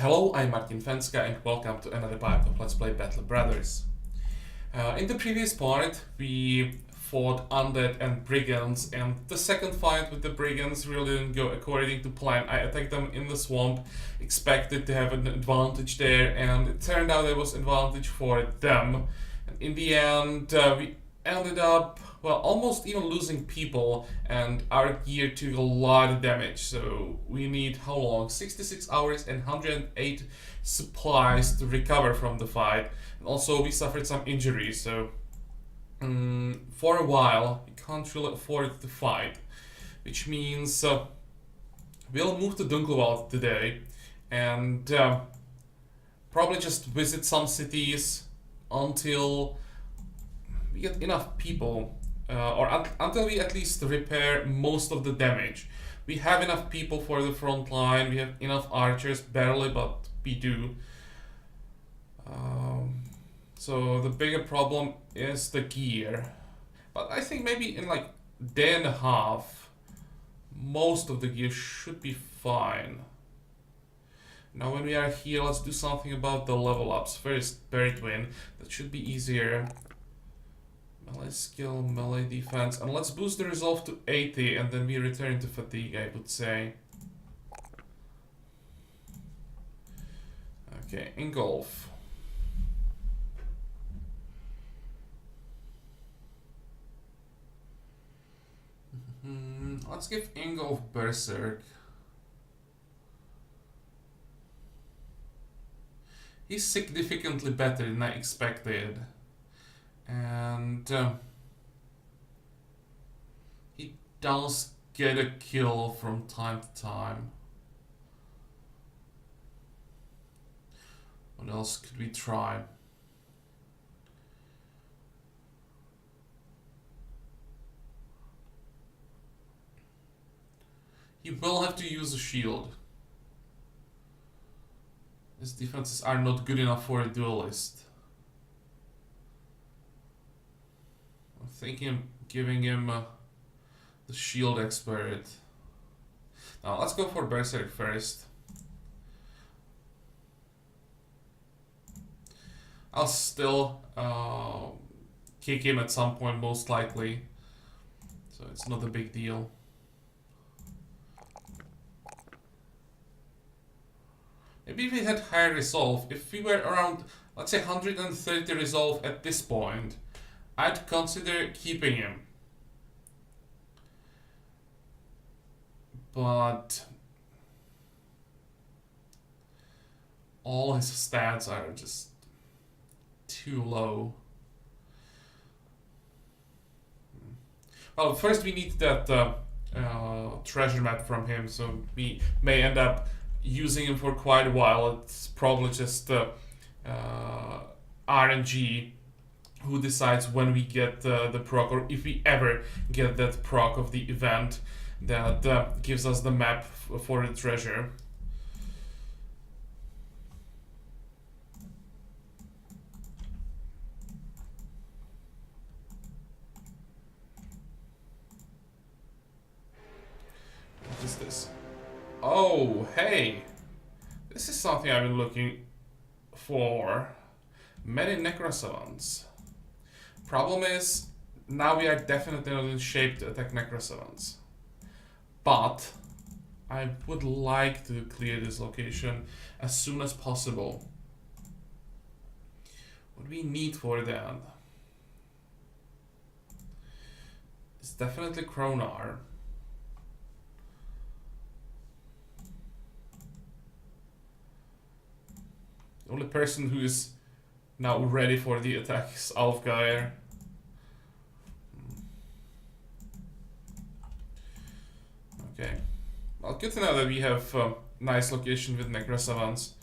Hello, I'm Fencka and welcome to another part of Let's Play Battle Brothers. In the previous part, we fought undead and brigands, and the second fight with the brigands really didn't go according to plan. I attacked them in the swamp, expected to have an advantage there, and it turned out there was advantage for them. And in the end, we ended up, well, almost even losing people, and our gear took a lot of damage. So we need, how long? 66 hours and 108 supplies to recover from the fight. And also we suffered some injuries, so for a while we can't really afford to fight. Which means we'll move to Dunkelwald today and probably just visit some cities until we get enough people, until we at least repair most of the damage. We have enough people for the front line, we have enough archers, barely, but we do. So the bigger problem is the gear. But I think maybe in like a day and a half, most of the gear should be fine. Now when we are here, let's do something about the level ups. First, Berry Twin, that should be easier. Melee skill, melee defense, and let's boost the resolve to 80 and then we return to fatigue, I would say. Okay, engulf. Let's give engulf berserk. He's significantly better than I expected. And he does get a kill from time to time. What else could we try? He will have to use a shield. His defenses are not good enough for a duelist. I'm thinking of giving him the shield expert. Now let's go for berserk first. I'll still kick him at some point, most likely, so it's not a big deal. Maybe if we had higher resolve, if we were around, let's say 130 resolve at this point, I'd consider keeping him. But all his stats are just too low. Well, first we need that treasure map from him, so we may end up using him for quite a while. It's probably just RNG who decides when we get the proc, or if we ever get that proc of the event that gives us the map for the treasure. What is this? Oh, hey! This is something I've been looking for. Many necrosavants. Problem is, now we are definitely not in shape to attack necrosavants. But I would like to clear this location as soon as possible. What do we need for that? It's definitely Kronar. The only person who is now ready for the attack is Alfgeir. Okay. Well, good to know that we have a nice location with necrosavants.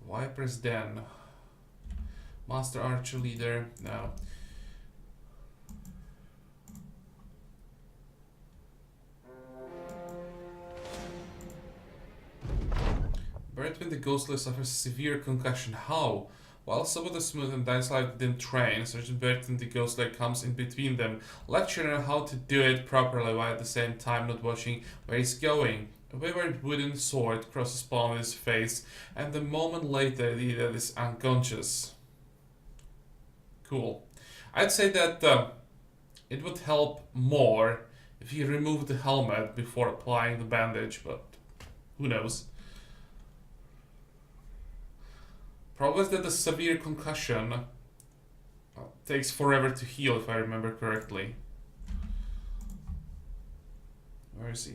Viper's Den. Master Archer Leader. No. Berry Twin the Ghostly suffers severe concussion. How? While some of the smooth and nice life didn't train, Sergeant Burton the ghost like comes in between them, lecturing on how to do it properly while at the same time not watching where he's going. A wayward wooden sword crosses palm his face, and a moment later the idiot is unconscious. Cool. I'd say that it would help more if he removed the helmet before applying the bandage, but who knows. Problem is that the severe concussion takes forever to heal, if I remember correctly. Where is he?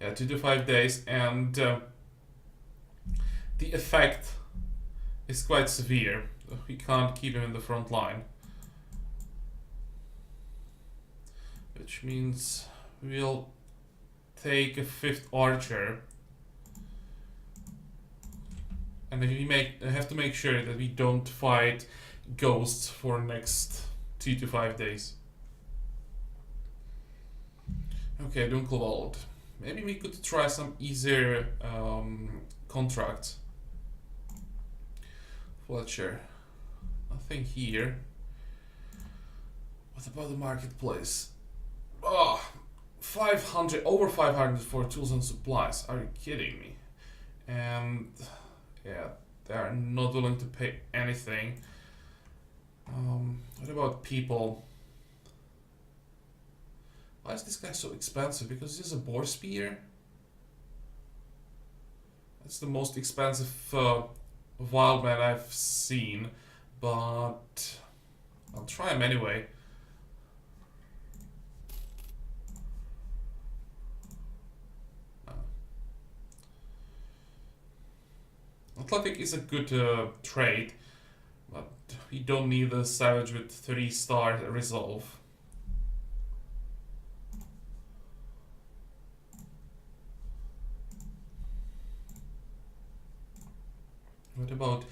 Yeah, 2 to 5 days, and the effect is quite severe. We can't keep him in the front line. Which means we'll take a 5th archer. And then we have to make sure that we don't fight ghosts for next 2 to 5 days. Okay, Dunkelwald. Maybe we could try some easier contracts. Fletcher. Nothing here. What about the marketplace? Oh, 500, over 500 for tools and supplies. Are you kidding me? And yeah, they are not willing to pay anything. What about people? Why is this guy so expensive? Because he's a boar spear? That's the most expensive wildman I've seen, but I'll try him anyway. Athletic is a good trade, but we don't need a savage with 3-star resolve. What about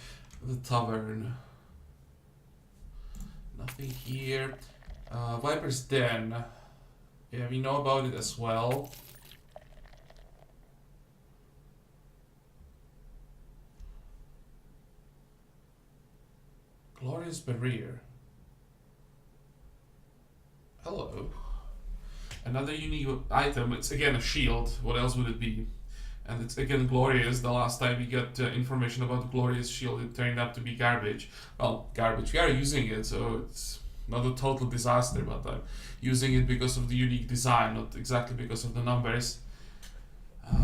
the tavern? Nothing here. Viper's Den. Yeah, we know about it as well. Glorious Barrier. Hello. Another unique item. It's again a shield. What else would it be? And it's again glorious. The last time we got information about the glorious shield, it turned out to be garbage. Well, garbage. We are using it, so it's not a total disaster, but I'm using it because of the unique design, not exactly because of the numbers.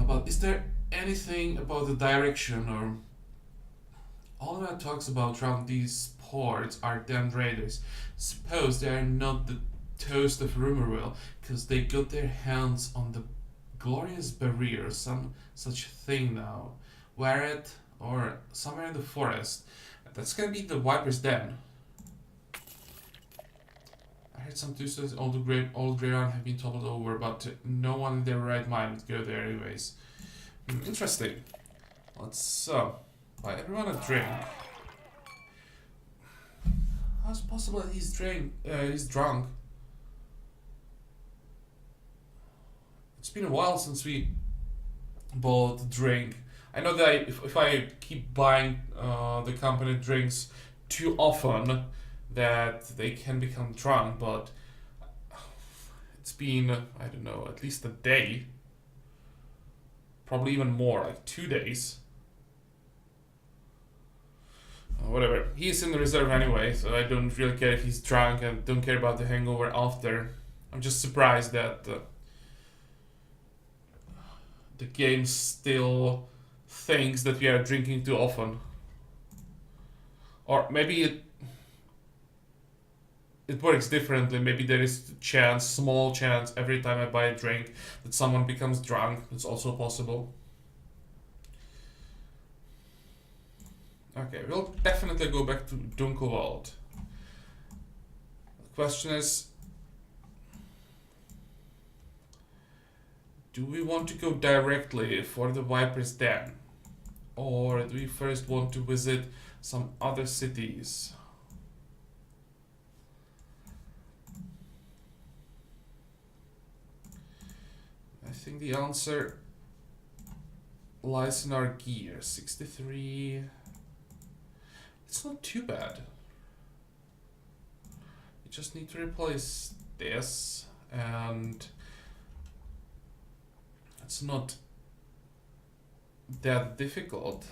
But is there anything about the direction or... All that talks about around these ports are damned raiders. Suppose they are not the toast of Rumorville, because they got their hands on the glorious barrier, some such thing now. Where it, or somewhere in the forest. That's gonna be the Viper's Den. I heard some Tuesdays all the Greyhound have been toppled over, but no one in their right mind would go there anyways. Interesting. Let's buy everyone a drink. How's it possible that he's drunk? It's been a while since we bought a drink. I know that if I keep buying the company drinks too often, that they can become drunk, but it's been, I don't know, at least a day. Probably even more, like 2 days. Whatever. He's in the reserve anyway, so I don't really care if he's drunk and don't care about the hangover after. I'm just surprised that the game still thinks that we are drinking too often. Or maybe it works differently. Maybe there is a chance, small chance, every time I buy a drink that someone becomes drunk. It's also possible. Okay, we'll definitely go back to Dunkelwald. The question is, do we want to go directly for the Viper's Den? Or do we first want to visit some other cities? I think the answer lies in our gear. 63... It's not too bad. You just need to replace this, and it's not that difficult.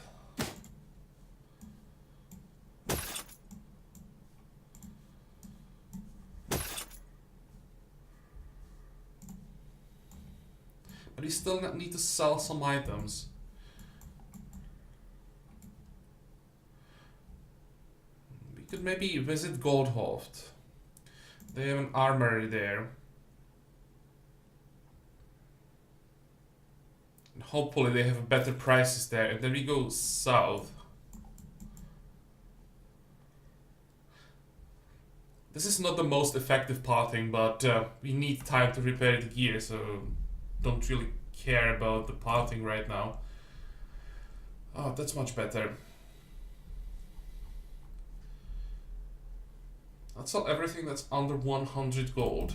But you still need to sell some items. We could maybe visit Goldhoft. They have an armory there. And hopefully they have better prices there. And then we go south. This is not the most effective pathing, but we need time to repair the gear, so don't really care about the pathing right now. Oh, that's much better. Let's sell everything that's under 100 gold.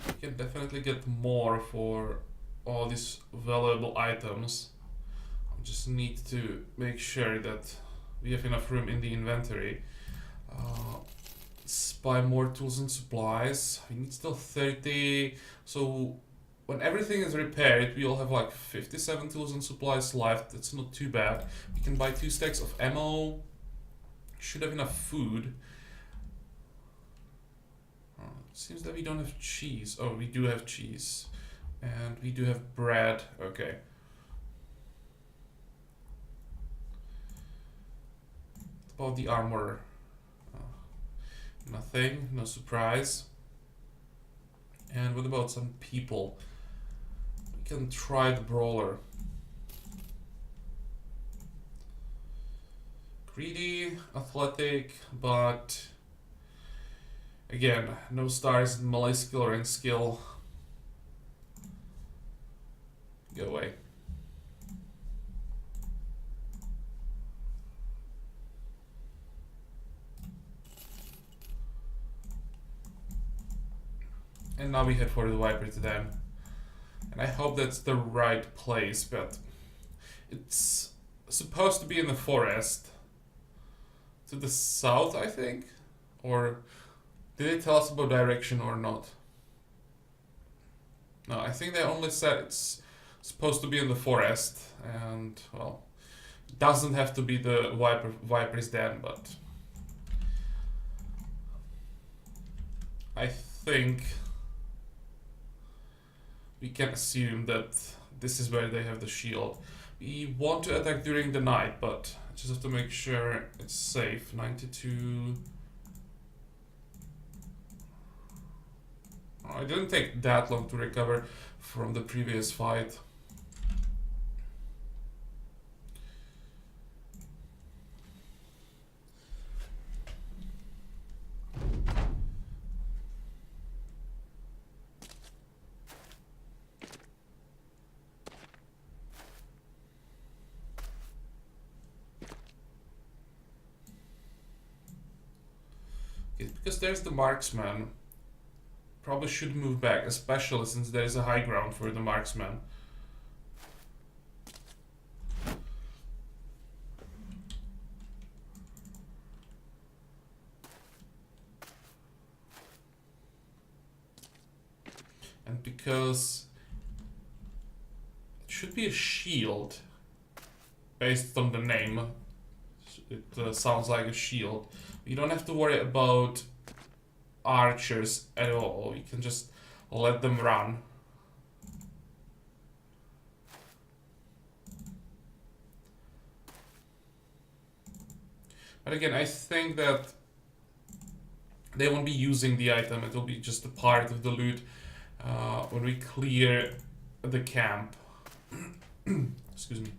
We can definitely get more for all these valuable items. I just need to make sure that we have enough room in the inventory. Let's buy more tools and supplies. We need still 30. So when everything is repaired, we'll have like 57 tools and supplies left. That's not too bad. We can buy 2 stacks of ammo. Should have enough food. Seems that we don't have cheese. Oh, we do have cheese. And we do have bread. Okay. What about the armor? Nothing. No surprise. And what about some people? We can try the brawler. Greedy, athletic, but again, no stars in melee skill or in skill. Go away. And now we head for the Viper to them. And I hope that's the right place, but it's supposed to be in the forest. To the south, I think? Or did they tell us about direction or not? No, I think they only said it's supposed to be in the forest, and well, it doesn't have to be the Viper's den, but I think we can assume that this is where they have the shield. We want to attack during the night, but I just have to make sure it's safe. 92. Oh, it didn't take that long to recover from the previous fight. Because there's the marksman. Probably should move back, especially since there's a high ground for the marksman. And because it should be a shield, based on the name, it sounds like a shield. You don't have to worry about archers at all. You can just let them run. But again, I think that they won't be using the item. It will be just a part of the loot when we clear the camp. Excuse me.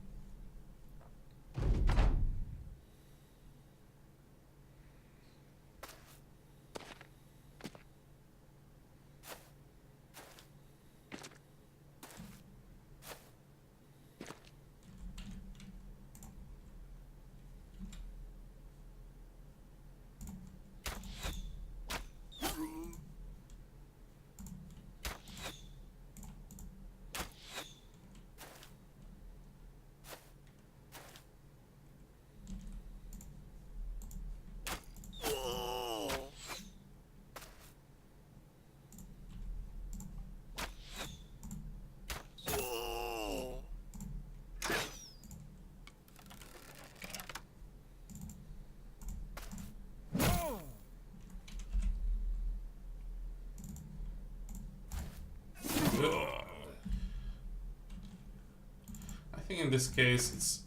I think in this case it's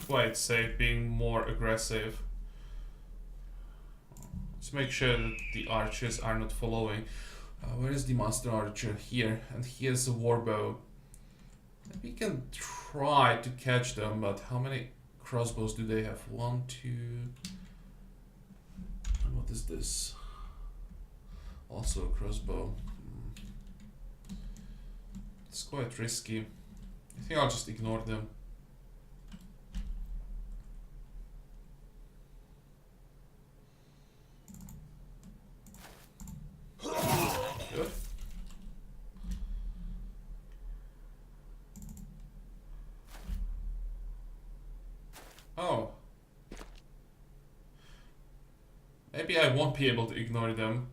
quite safe being more aggressive. Let's make sure that the archers are not following. Where is the master archer? Here, and he has a warbow. We can try to catch them, but how many crossbows do they have? 1, 2. And what is this? Also a crossbow. It's quite risky. I think I'll just ignore them. Good. Oh. Maybe I won't be able to ignore them.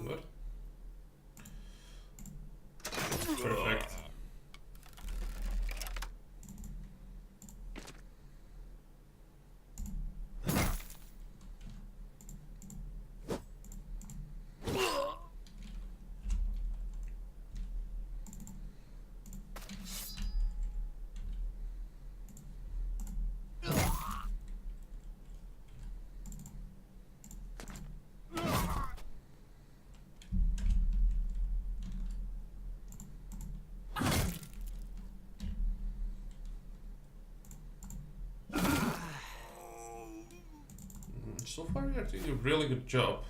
Good. Perfect. So far you're doing a really good job.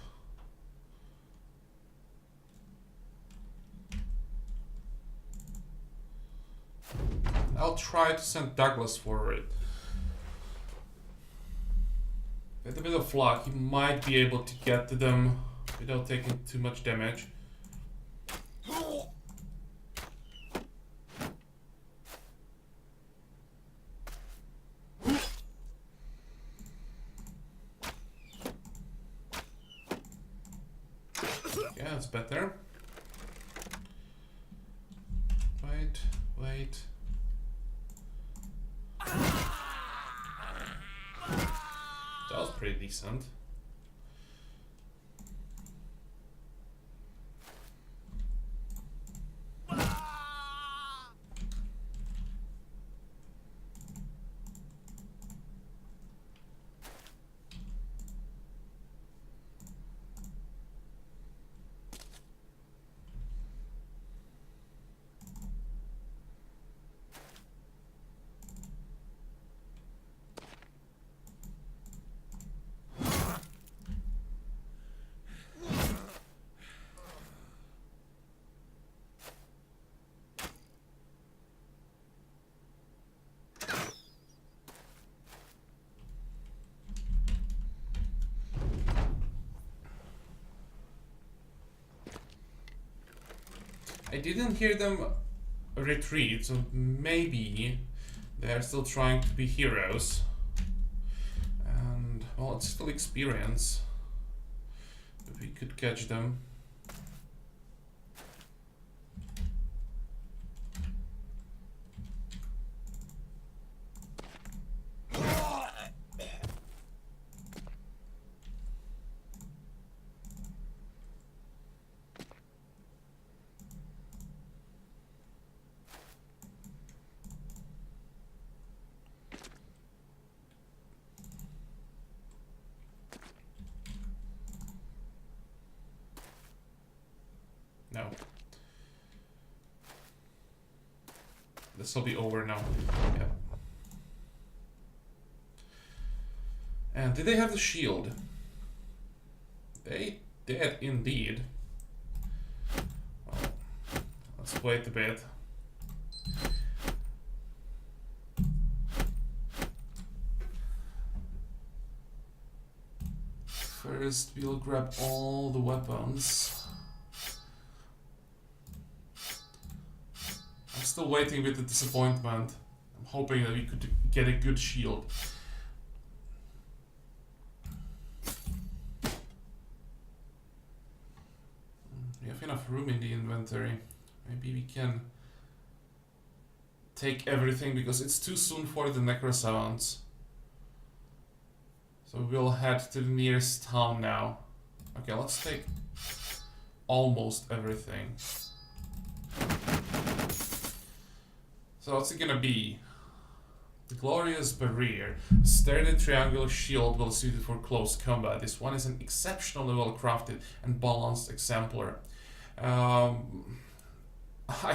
I'll try to send Douglas forward. With a bit of luck, he might be able to get to them without taking too much damage. Yeah, that's better. Wait, wait. That was pretty decent. I didn't hear them retreat, so maybe they're still trying to be heroes. And, well, it's still experience. If we could catch them. No. This will be over now. Yeah. And did they have the shield? They did indeed. Well, let's wait a bit. First, we'll grab all the weapons. I'm still waiting with the disappointment. I'm hoping that we could get a good shield. We have enough room in the inventory. Maybe we can take everything because it's too soon for the necrosavants. So we'll head to the nearest town now. Okay, let's take almost everything. So what's it gonna be? The Glorious Barrier. A sturdy triangular shield well suited for close combat. This one is an exceptionally well crafted and balanced exemplar. I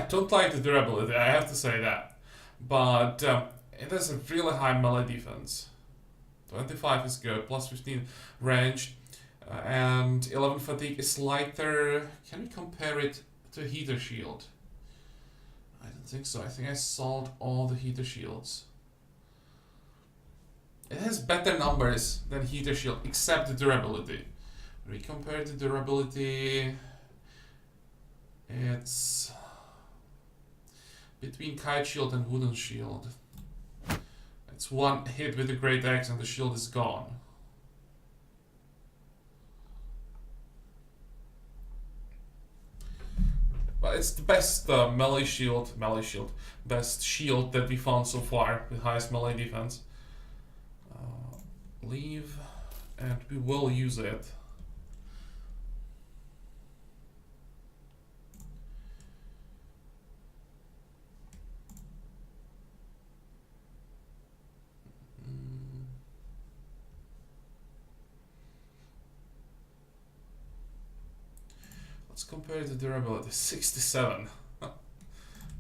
don't like the durability, I have to say that. But it has a really high melee defense. 25 is good, plus 15 range, and 11 fatigue is lighter. Can we compare it to a heater shield? I don't think so. I think I sold all the heater shields. It has better numbers than heater shield, except the durability. When we compare the durability, it's between kite shield and wooden shield. It's one hit with a great axe and the shield is gone. But it's the best melee shield, best shield that we found so far with highest melee defense. Leave, and we will use it. Let's compare the durability. 67.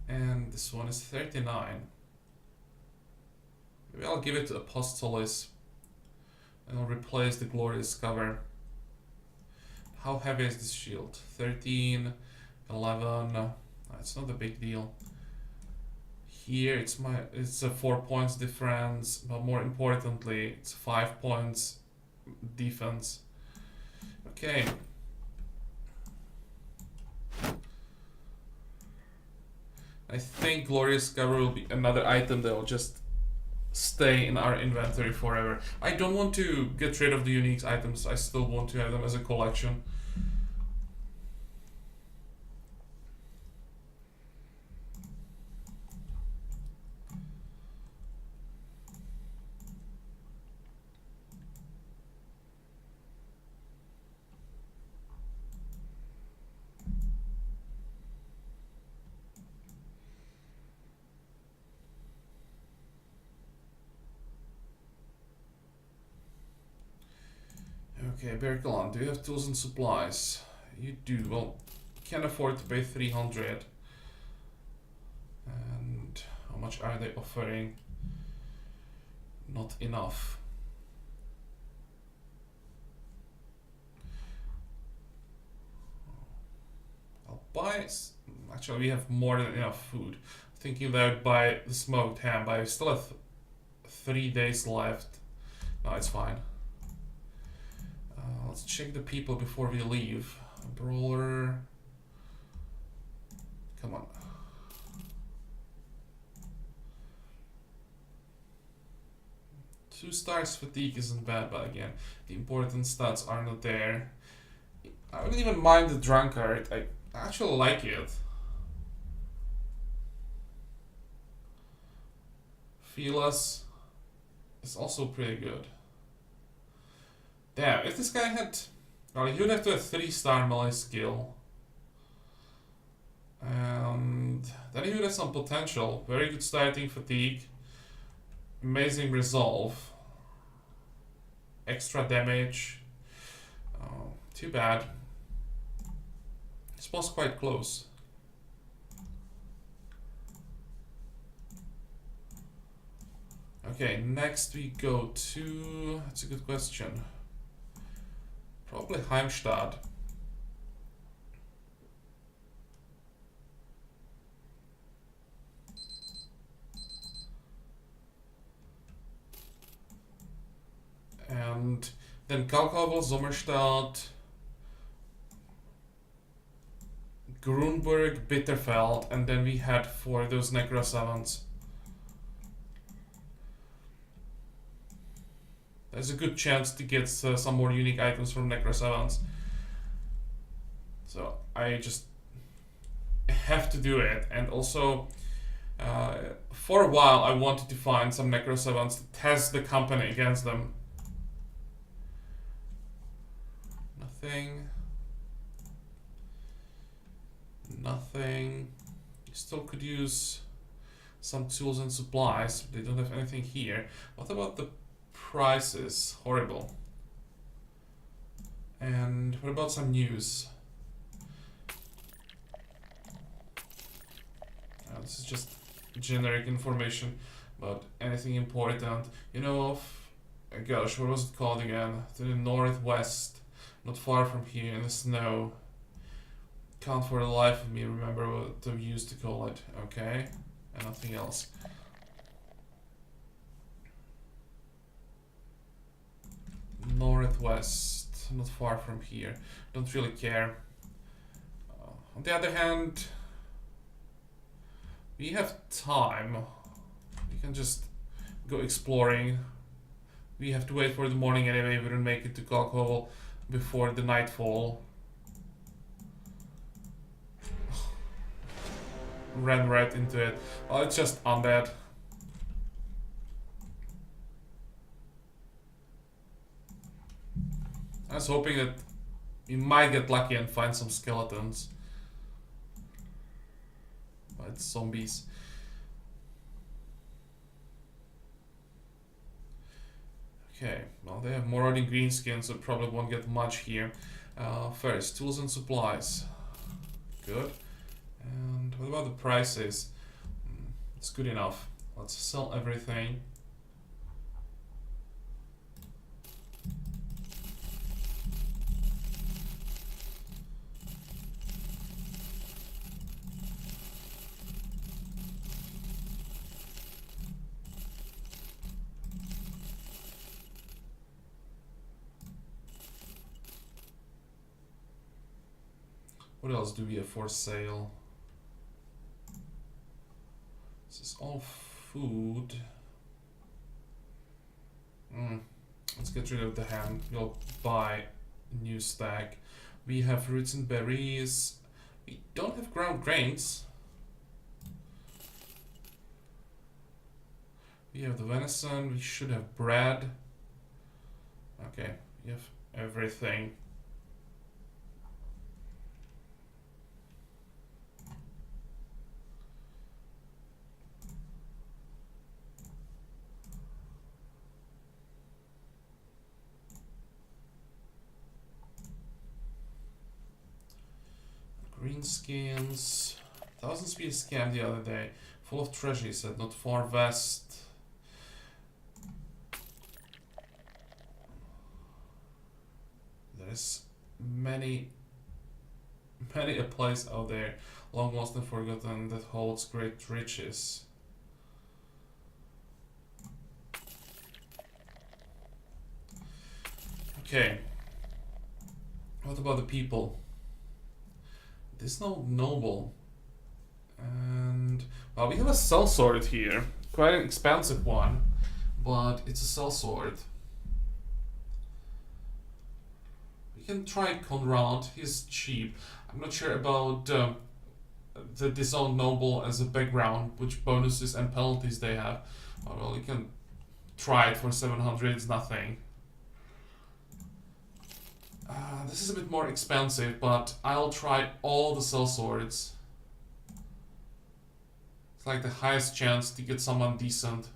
And this one is 39. Maybe I'll give it to Apostolis. And I'll replace the Glorious Cover. How heavy is this shield? 13, 11. It's not a big deal. Here it's a 4 points difference, but more importantly, it's 5 points defense. Okay. I think Glorious Cover will be another item that will just stay in our inventory forever. I don't want to get rid of the unique items. I still want to have them as a collection. Okay, Berkeland, do you have tools and supplies? You do. Well, can't afford to pay 300. And how much are they offering? Not enough. I'll buy... Actually, we have more than enough food. Thinking that I'd buy the smoked ham, but I still have 3 days left. No, it's fine. Let's check the people before we leave. Brawler. Come on. Two stars fatigue isn't bad, but again, the important stats are not there. I wouldn't even mind the drunkard. I actually like it. Fearless is also pretty good. Damn, if this guy had... Well, he would have to have 3-star melee skill. And then he would have some potential. Very good starting fatigue. Amazing resolve. Extra damage. Oh, too bad. This was quite close. Okay, next we go to... That's a good question. Probably Heimstadt. And then Kalkovel, Sommerstadt, Grunberg, Bitterfeld, and then we had for those Necro 7s. There's a good chance to get some more unique items from Necro 7s. So I just have to do it. And also, for a while I wanted to find some Necro 7s to test the company against them. Nothing. Nothing. You still could use some tools and supplies. They don't have anything here. What about the prices? Horrible. And what about some news? This is just generic information, but anything important. You know, gosh, what was it called again? To the northwest, not far from here in the snow. Can't for the life of me remember what we used to call it. Okay, and nothing else. Northwest, not far from here. Don't really care. On the other hand, we have time. We can just go exploring. We have to wait for the morning anyway. We don't make it to Kalkhol before the nightfall. Ran right into it. Well, it's just undead. I was hoping that we might get lucky and find some skeletons. But it's zombies. Okay, well they have marauding greenskins, so probably won't get much here. First, tools and supplies. Good. And what about the prices? It's good enough. Let's sell everything. What else do we have for sale? This is all food. Let's get rid of the ham. We'll buy a new stack. We have roots and berries. We don't have ground grains. We have the venison. We should have bread. Okay, we have everything. Greenskins. 1000 speed scam the other day. Full of treasure, he said. Not far west. There's many a place out there, long lost and forgotten, that holds great riches. Okay. What about the people? This no noble. And well, we have a sellsword here, quite an expensive one, but it's a sellsword. We can try Conrad, he's cheap. I'm not sure about the Disowned Noble as a background, which bonuses and penalties they have. Well, we can try it for 700, it's nothing. This is a bit more expensive, but I'll try all the sellswords. It's like the highest chance to get someone decent.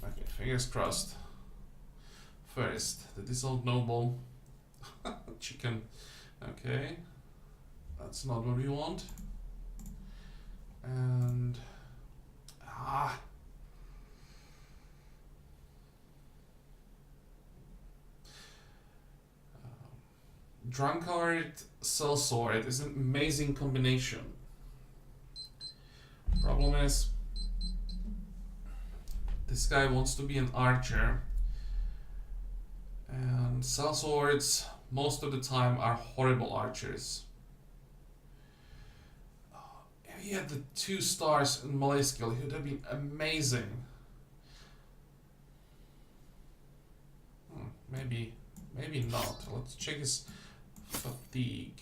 Okay, fingers crossed. First, the Disowned Noble. Chicken. Okay. That's not what we want. And... Drunkard Sellsword is an amazing combination. Problem is, this guy wants to be an archer, and sellswords most of the time are horrible archers. If he had the 2 stars in melee skill, he would have been amazing. Maybe not. Let's check his fatigue.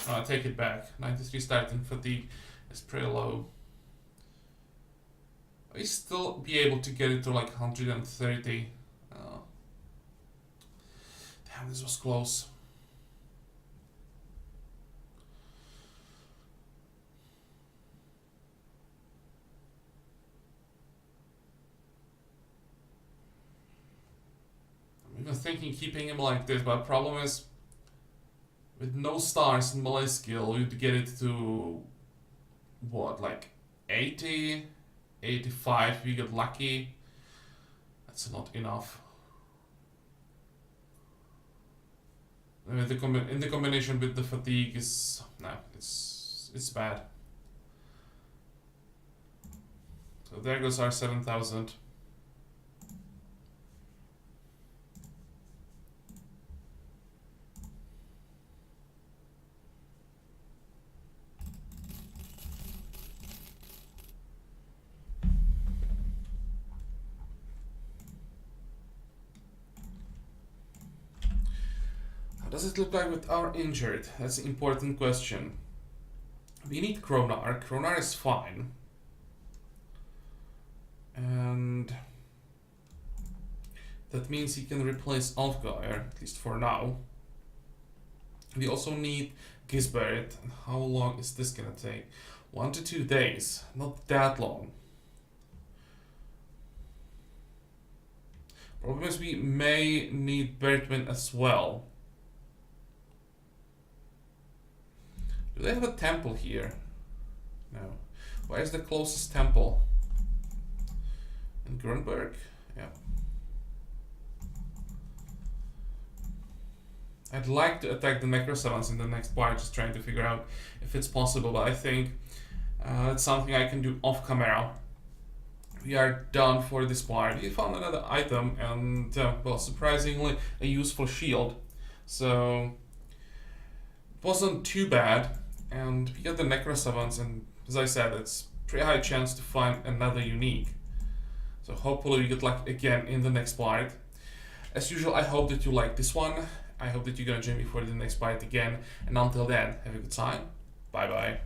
I take it back. 93 starting fatigue is pretty low. We still be able to get it to like 130. Damn, this was close. I'm even thinking keeping him like this, but the problem is with no stars in melee skill, you'd get it to what, like 80, 85 if you get lucky. That's not enough. In the combination with the fatigue is it's bad. So there goes our 7,000. How does it look like with our injured? That's an important question. We need Kronar. Kronar is fine. And that means he can replace Alfgeir, at least for now. We also need Gisbert. And how long is this gonna take? 1 to 2 days. Not that long. Problem is we may need Bertman as well. Do they have a temple here? No. Where is the closest temple? In Grunberg? Yeah. I'd like to attack the Necrosavans in the next part, just trying to figure out if it's possible, but I think it's something I can do off camera. We are done for this part. We found another item and, well, surprisingly, a useful shield. So, it wasn't too bad. And we got the Necrosavans, and as I said, it's pretty high chance to find another unique. So hopefully we get luck again in the next part. As usual, I hope that you like this one. I hope that you're gonna join me for the next part again. And until then, have a good time. Bye bye.